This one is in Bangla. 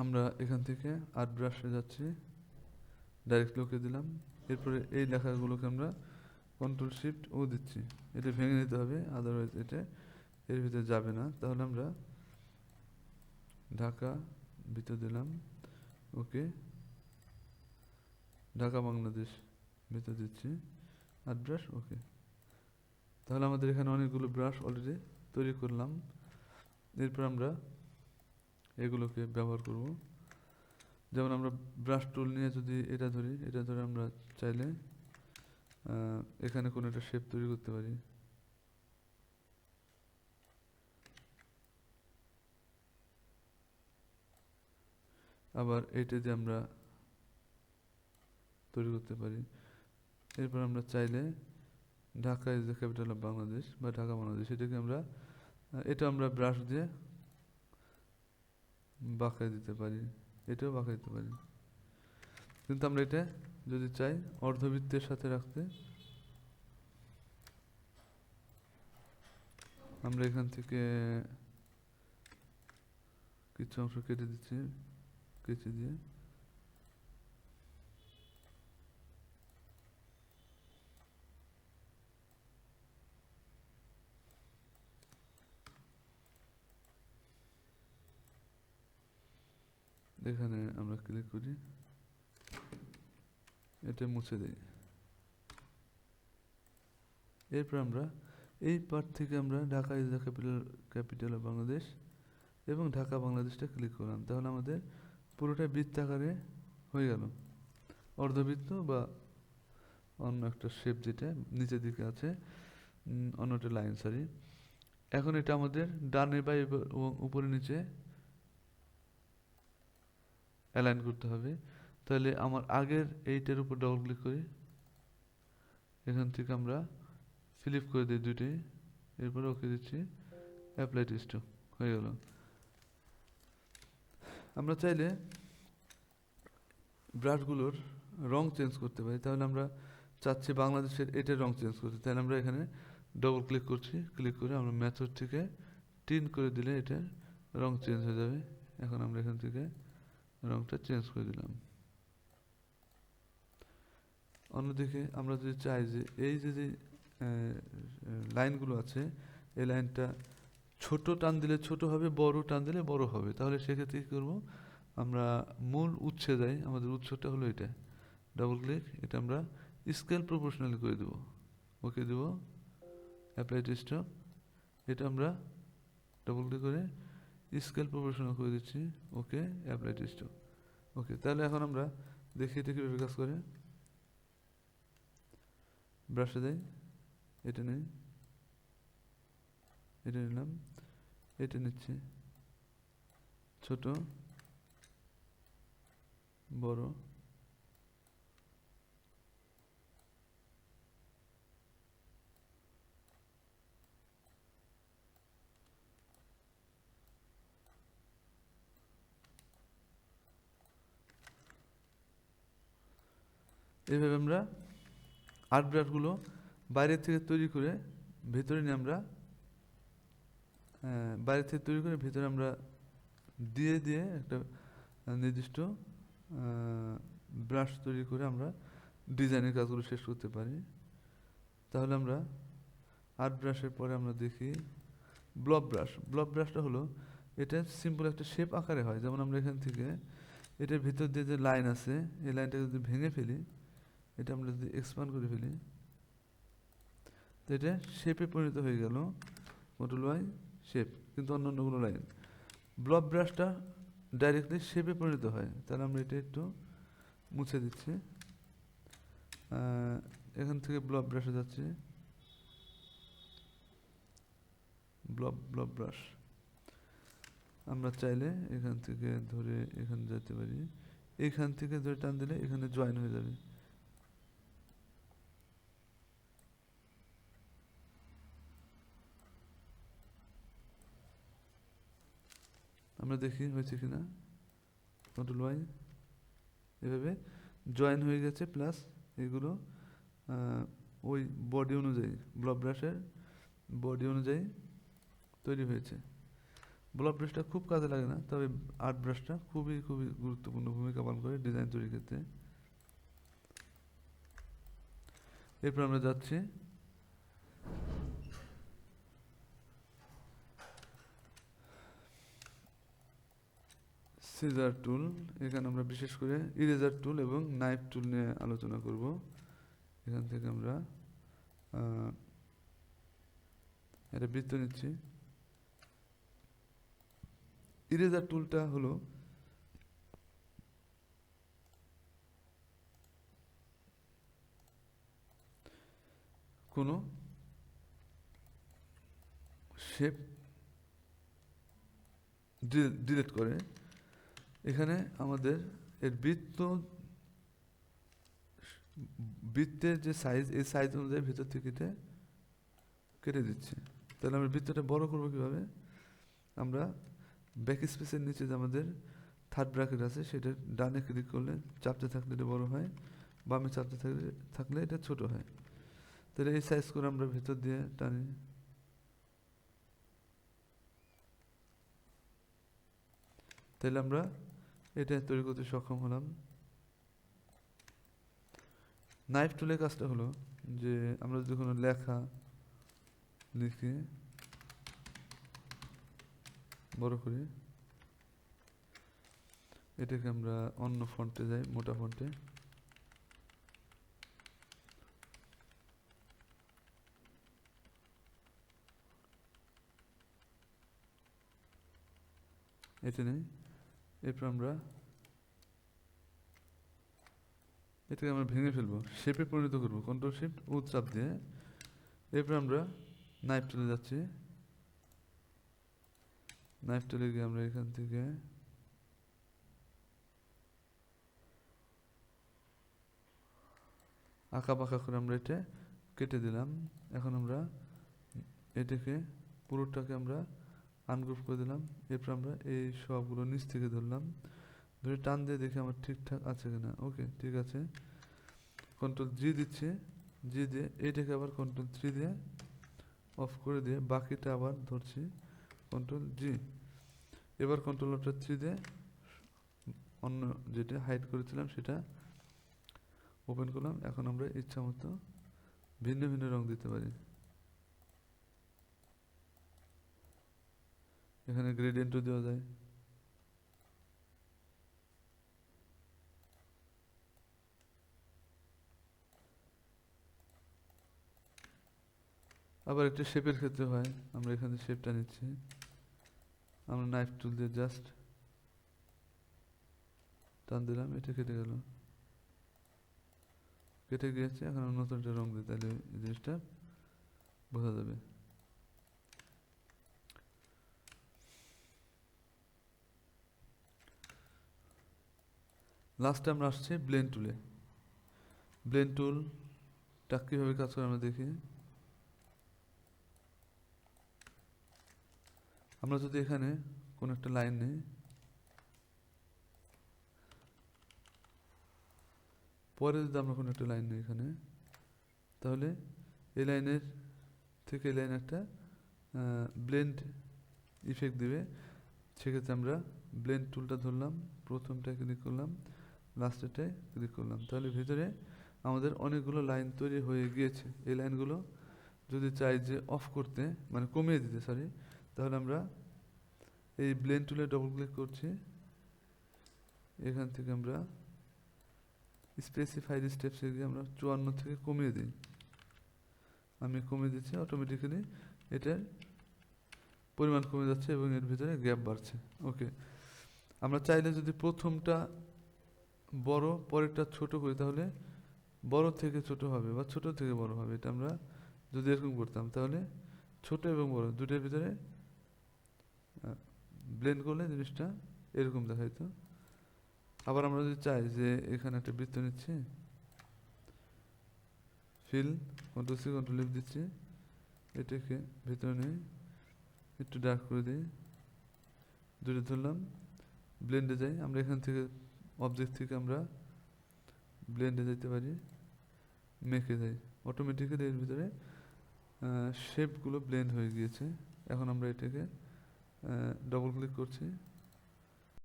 আমরা এখান থেকে আর্ট ব্রাশে যাচ্ছি, ডাইরেক্ট ওকে দিলাম। এরপরে এই লেখাগুলোকে আমরা কন্ট্রোল শিফট ও দিচ্ছি, এটা ভেঙে নিতে হবে, আদারওয়াইজ এটা এর ভিতরে যাবে না। তাহলে আমরা ঢাকা ভিতর দিলাম, ওকে, ঢাকা বাংলাদেশ ভিতর দিচ্ছি, আর্ট ব্রাশ, ওকে। তাহলে আমাদের এখানে অনেকগুলো ব্রাশ অলরেডি তৈরি করলাম। এরপর আমরা এগুলোকে ব্যবহার করব। যেমন আমরা ব্রাশ টুল নিয়ে যদি এটা ধরি, এটা ধরে আমরা চাইলে এখানে কোনো একটা শেপ তৈরি করতে পারি। আবার এইটা দিয়ে আমরা তৈরি করতে পারি। এরপর আমরা চাইলে Dhaka is the capital of Bangladesh বা ঢাকা বাংলাদেশ, এটাকে আমরা এটা আমরা ব্রাশ দিয়ে বাঁকায় দিতে পারি, এটাও বাঁকায় দিতে পারি। কিন্তু আমরা এটা যদি চাই অর্ধবৃত্তের সাথে রাখতে, আমরা এখান থেকে কিছু অংশ কেটে দিচ্ছি কেচি দিয়ে। এখানে আমরা ক্লিক করি, এটা মুছে দিই। এরপর আমরা এই পার্ট থেকে আমরা Dhaka is the capital of Bangladesh এবং ঢাকা বাংলাদেশটা ক্লিক করলাম। তাহলে আমাদের পুরোটা বৃত্তাকারে হয়ে গেল, অর্ধবৃত্ত বা অন্য একটা শেপ যেটা নিচের দিকে আছে, অন্যটা লাইন, সরি। এখন এটা আমাদের ডানে বা উপরে নিচে অ্যালাইন করতে হবে। তাহলে আমার আগের এইটার উপর ডবল ক্লিক করি, এখান থেকে আমরা ফ্লিপ করে দিই দুইটাই, এরপরে ওকে দিচ্ছি, অ্যাপ্লাই টেক্সট হয়ে গেল। আমরা চাইলে ব্রাশগুলোর রং চেঞ্জ করতে পারি। তাহলে আমরা চাচ্ছি বাংলাদেশের এটার রং চেঞ্জ করতে, তাহলে আমরা এখানে ডবল ক্লিক করছি, ক্লিক করে আমরা মেথড থেকে টিন করে দিলে এটার রং চেঞ্জ হয়ে যাবে। এখন আমরা এখান থেকে রংটা চেঞ্জ করে দিলাম। অন্যদিকে আমরা যদি চাই যে এই যে লাইনগুলো আছে, এই লাইনটা ছোট টান দিলে ছোট হবে, বড় টান দিলে বড় হবে, তাহলে সেক্ষেত্রে কী করবো, আমরা মূল উৎসে যাই, আমাদের উৎসটা হলো এটা, ডাবল ক্লিক, এটা আমরা স্কেল প্রপোর্শনালি করে দেবো, ওকে দেবো, অ্যাপ্লাই টেক্সট, এটা আমরা ডাবল ক্লিক করে স্কেল প্রপোর্শনাল করে দিচ্ছি, ওকে, অ্যাপ্লাই টেক্সট, ওকে। তাহলে এখন আমরা দেখি এটা কীভাবে কাজ করে। ব্রাশে যাই, এটা নেই, এটা নিলাম, এটা নিচ্ছি, ছোট, বড়, এইভাবে আমরা আর্ট ব্রাশগুলো বাইরে থেকে তৈরি করে ভেতরে নিয়ে আমরা বাইরে থেকে তৈরি করে ভেতরে আমরা দিয়ে দিয়ে একটা নির্দিষ্ট ব্রাশ তৈরি করে আমরা ডিজাইনের কাজগুলো শেষ করতে পারি। তাহলে আমরা আর্ট ব্রাশের পরে আমরা দেখি ব্লব ব্রাশ। ব্লব ব্রাশটা হলো এটা সিম্পল একটা শেপ আকারে হয়, যেমন আমরা এখান থেকে এটার ভিতর দিয়ে যে লাইন আছে, এই লাইনটা যদি ভেঙে ফেলি, এটা আমরা যদি এক্সপান্ড করে ফেলি, তো এটা শেপে পরিণত হয়ে গেল, কন্ট্রোল ওয়াই শেপ, কিন্তু অন্য অন্যগুলো লাইন। ব্লব ব্রাশটা ডাইরেক্টলি শেপে পরিণত হয়, তাহলে আমরা এটা একটু মুছে দিচ্ছি, এখান থেকে ব্লব ব্রাশে যাচ্ছি, ব্লব ব্রাশ আমরা চাইলে এখান থেকে ধরে এখানে যেতে পারি, এখান থেকে ধরে টান দিলে এখানে জয়েন হয়ে যাবে। আমরা দেখি হয়েছে কিনা, কন্ট্রোল ওয়াই, এভাবে জয়েন হয়ে গেছে, প্লাস এগুলো ওই বডি অনুযায়ী, ব্লব ব্রাশের বডি অনুযায়ী তৈরি হয়েছে। ব্লব ব্রাশটা খুব কাজে লাগে না, তবে আর্ট ব্রাশটা খুবই খুবই গুরুত্বপূর্ণ ভূমিকা পালন করে ডিজাইন তৈরির ক্ষেত্রে। এরপর আমরা যাচ্ছি সিজার টুল। এখানে আমরা বিশেষ করে ইরেজার টুল এবং নাইফ টুল নিয়ে আলোচনা করব। এখান থেকে আমরা একটা বৃত্ত নিচ্ছি। ইরেজার টুলটা হলো কোনো শেপ ডিলিট করে। এখানে আমাদের এর বৃত্তের যে সাইজ, এই সাইজ অনুযায়ী ভেতর থেকে কেটে দিচ্ছি। তাহলে আমরা বৃত্তটা বড় করবো কিভাবে? আমরা ব্যাক স্পেসের নিচে যে আমাদের থার্ড ব্র্যাকেট আছে, সেটা ডানে ক্লিক করলে চাপতে থাকলে এটা বড় হয়, বামে চাপতে থাকলে এটা ছোট হয়। তাহলে এই সাইজ করে আমরা ভেতর দিয়ে টানি। তাহলে আমরা এটা তৈরি করতে সক্ষম হলাম। নাইফ টুলের কাজটা হলো যে আমরা যদি কোনো লেখা লিখে বড় করি, এটাকে আমরা অন্য ফন্টে যাই, মোটা ফন্টে। এটা নেই। এরপর আমরা এটাকে আমরা ভেঙে ফেলবো, শেপে পরিণত করবো, কন্ট্রোল শিফট ও চাপ দিয়ে। এরপর আমরা নাইফ টুলে যাচ্ছি। নাইফ টুলে গিয়ে আমরা এখান থেকে আঁকা বাঁকা করে আমরা এটা কেটে দিলাম। এখন আমরা এটাকে পুরোটাকে আমরা আনগ্রুপ করে দিলাম। এরপর আমরা এই সবগুলো নিচ থেকে ধরলাম, ধরে টান দিয়ে দেখি আমার ঠিকঠাক আছে কিনা। ওকে, ঠিক আছে। কন্ট্রোল জি দিচ্ছি, জি দিয়ে এইটাকে আবার কন্ট্রোল 3 দিয়ে অফ করে দিয়ে বাকিটা আবার ধরছি, কন্ট্রোল জি। এবার কন্ট্রোল 3 দিয়ে অন্য যেটা হাইড করেছিলাম সেটা ওপেন করলাম। এখন আমরা ইচ্ছা মতো ভিন্ন ভিন্ন রং দিতে পারি। এখানে গ্রেডিয়েন্টও দেওয়া যায়। আবার একটা শেপের ক্ষেত্রে হয়, আমরা এখানে শেপটা নিচ্ছি, আমরা নাইফ টুল দিয়ে জাস্ট টান দিলাম, এটা কেটে গেল, কেটে গিয়েছে। এখন আমরা নতুন একটা রং দিই, তাহলে এই জিনিসটা বোঝা যাবে। লাস্টে আমরা আসছি ব্লেন্ড টুলে। ব্লেন্ড টুলটা কীভাবে কাজ করে আমরা দেখি। আমরা যদি এখানে কোনো একটা লাইন নিই, পরে যদি আমরা কোনো একটা লাইন নিই এখানে, তাহলে এই লাইনের থেকে এই লাইন একটা ব্লেন্ড ইফেক্ট দিবে। সেক্ষেত্রে আমরা ব্লেন্ড টুলটা ধরলাম, প্রথমটায় ক্লিক করলাম, লাস্টেরটায় ক্লিক করলাম। তাহলে ভিতরে আমাদের অনেকগুলো লাইন তৈরি হয়ে গিয়েছে। এই লাইনগুলো যদি চাই যে অফ করতে, মানে কমিয়ে দিতে, সরি, তাহলে আমরা এই ব্লেন্ড টুলে ডবল ক্লিক করছি। এখান থেকে আমরা স্পেসিফাইড স্টেপসে গিয়ে আমরা 54 থেকে কমিয়ে দিই। আমি কমিয়ে দিচ্ছি, অটোমেটিক্যালি এটার পরিমাণ কমে যাচ্ছে এবং এর ভিতরে গ্যাপ বাড়ছে। ওকে, আমরা চাইলে যদি প্রথমটা বড় পরেরটা ছোট করি, তাহলে বড় থেকে ছোট হবে বা ছোট থেকে বড় হবে। এটা আমরা যদি এরকম করতাম, তাহলে ছোট এবং বড় দুটোর ভিতরে ব্লেন্ড করলে জিনিসটা এরকম দেখাইতো। আবার আমরা যদি চাই যে এখানে একটা বৃত্ত নিচ্ছি, fill, control C control F দিচ্ছি, এটাকে ভিতরে নিয়ে একটু ডার্ক করে দিই, দুটো ধরলাম, ব্লেন্ডে যাই। আমরা এখান থেকে অবজেক্ট থেকে আমরা ব্লেন্ডে যেতে পারি, মেখে যাই, অটোমেটিক্যালি এর ভিতরে শেপগুলো ব্লেন্ড হয়ে গিয়েছে। এখন আমরা এটাকে ডবল ক্লিক করছি